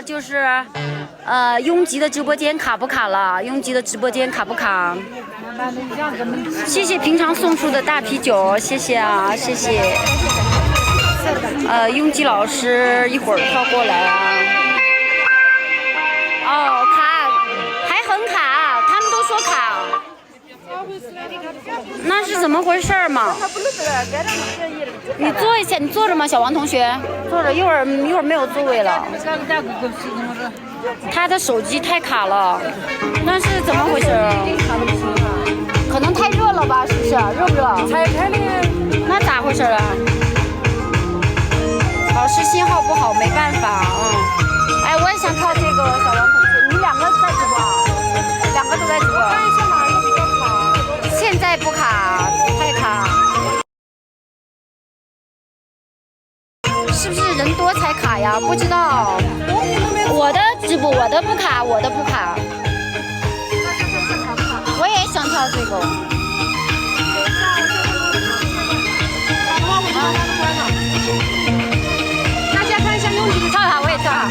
就是拥挤的直播间卡不卡了？拥挤的直播间卡不卡？谢谢平常送出的大啤酒，谢谢啊，谢谢。拥挤老师一会儿跳过来啊。哦，卡，还很卡，他们都说卡。那是怎么回事嘛？你坐一下，你坐着吗，小王同学？坐着，一会儿没有座位了。他的手机太卡了，那是怎么回事？可能太热了吧？是不是？热不热？才开的。那咋回事啊？老师信号不好，没办法。哎，我也想跳这个，小王同学，你两个在直播啊？两个都在直播。看一下哪一个比较卡？现在不卡，太卡。是不是人多才卡呀？不知道。我的直播，我的不卡，我的不卡。我也想跳这个。大家看一下拥挤的跳哈，我也跳哈。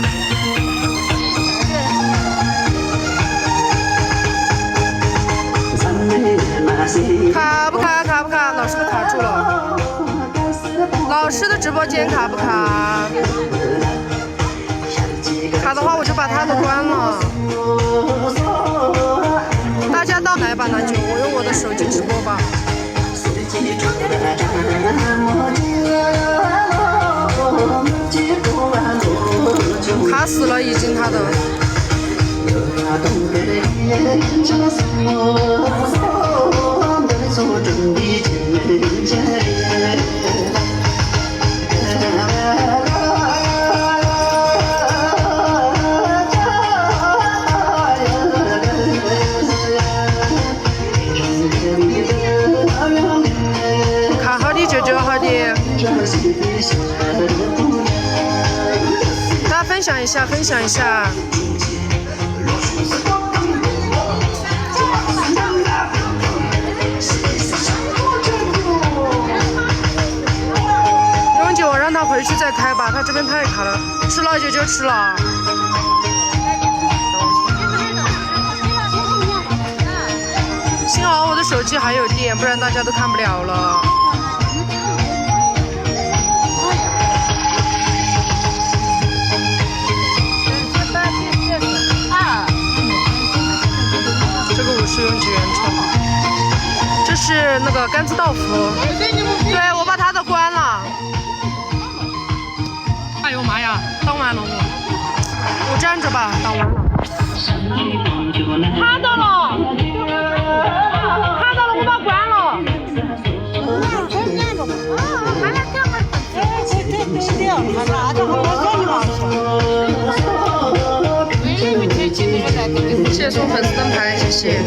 卡不卡？卡不卡？老师都卡住了。老师的直播间卡不卡？卡的话我就把他的关了。大家到来吧，那就我用我的手机直播吧。卡死了，已经他的。卡好的，舅舅好的。大家分享一下，分享一下。永久，我让他回去再开吧，他这边太卡了。吃了，舅舅吃了。幸好我的手机还有电，不然大家都看不了了。这个50用几元充？这是那个甘孜豆腐。对，我把它的关了。哎呦妈呀，当完了我站着吧，当完了。看到了，看到了，我把它关了。谢谢送粉丝灯牌，谢谢。